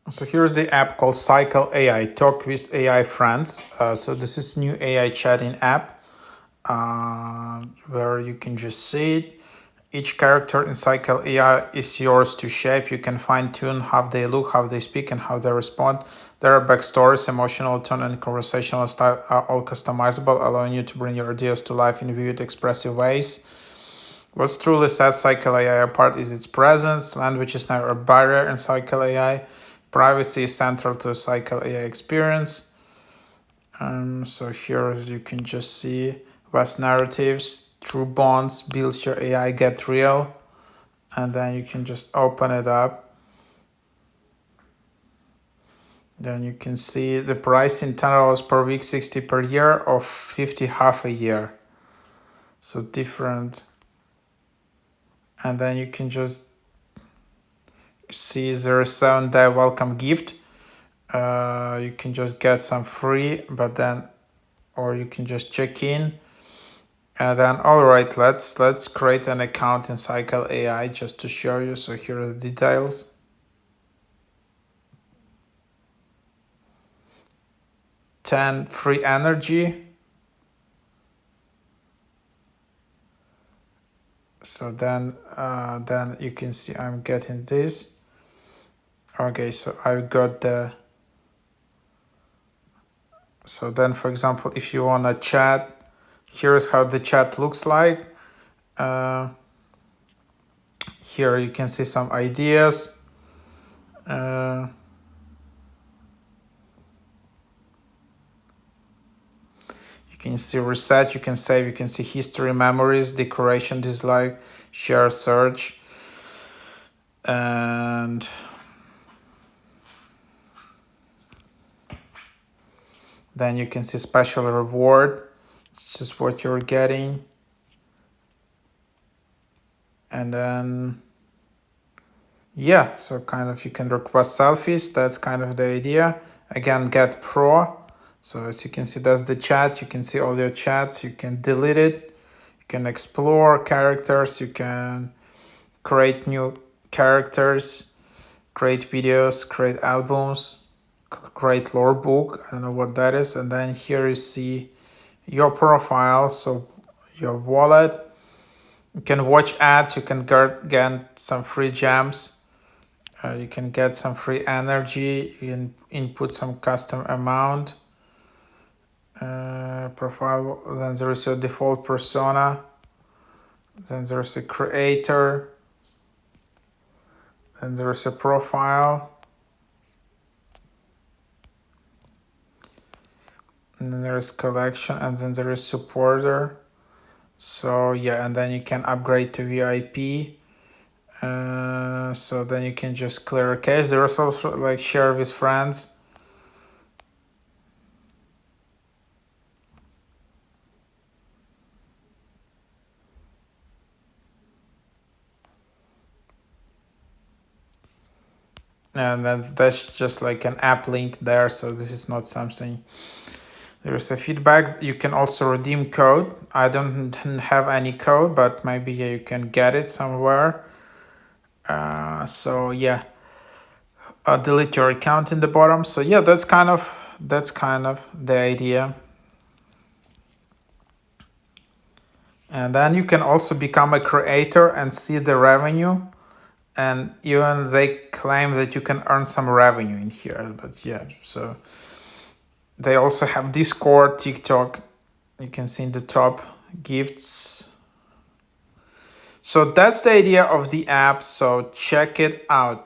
So here's the app called Cycle AI, Talk with AI Friends. So this is new AI chatting app where you can just see it. Each character in Cycle AI is yours to shape. You can fine tune how they look, how they speak, and how they respond. Their backstories, emotional tone, and conversational style are all customizable, allowing you to bring your ideas to life in vivid, expressive ways. What truly sets Cycle AI apart is its presence. Language is never a barrier in Cycle AI. Privacy is central to Cycle AI experience. So here, as you can just see, vast narratives, true bonds, build your AI, get real, and then you can just open it up. Then you can see the price in $10 per week, 60 per year, or 50 half a year. So different. And then you can just see there's 7-day welcome gift. You can just get some free, but then, or you can just check in. And then, all right, let's create an account in Cycle AI just to show you. So here are the details. 10 free energy. So then you can see I'm getting this. Okay, so I've got the. So then, for example, if you want to chat, here's how the chat looks like. Here you can see some ideas. You can see reset, you can save, you can see history, memories, decoration, dislike, share, search. And then you can see special reward. It's just what you're getting. And then, yeah, so kind of you can request selfies. That's kind of the idea. Again, get pro. So as you can see, that's the chat. You can see all your chats. You can delete it. You can explore characters. You can create new characters, create videos, create albums, create lore book. I don't know what that is. And then here you see your profile. So your wallet. You can watch ads. You can get some free gems. You can get some free energy. You can input some custom amount. Profile. Then there is your default persona. Then there's a creator. Then there's a profile. And then there's collection, and then there is supporter. So yeah, and then you can upgrade to VIP. So then you can just clear a cache. There's also like share with friends. And that's just like an app link there. So this is not something. There's a feedback. You can also redeem code. I don't have any code, but maybe you can get it somewhere. So yeah, delete your account in the bottom. So yeah, that's kind of the idea. And then you can also become a creator and see the revenue. And even they claim that you can earn some revenue in here. But yeah, so they also have Discord, TikTok. You can see in the top gifts. So that's the idea of the app. So check it out.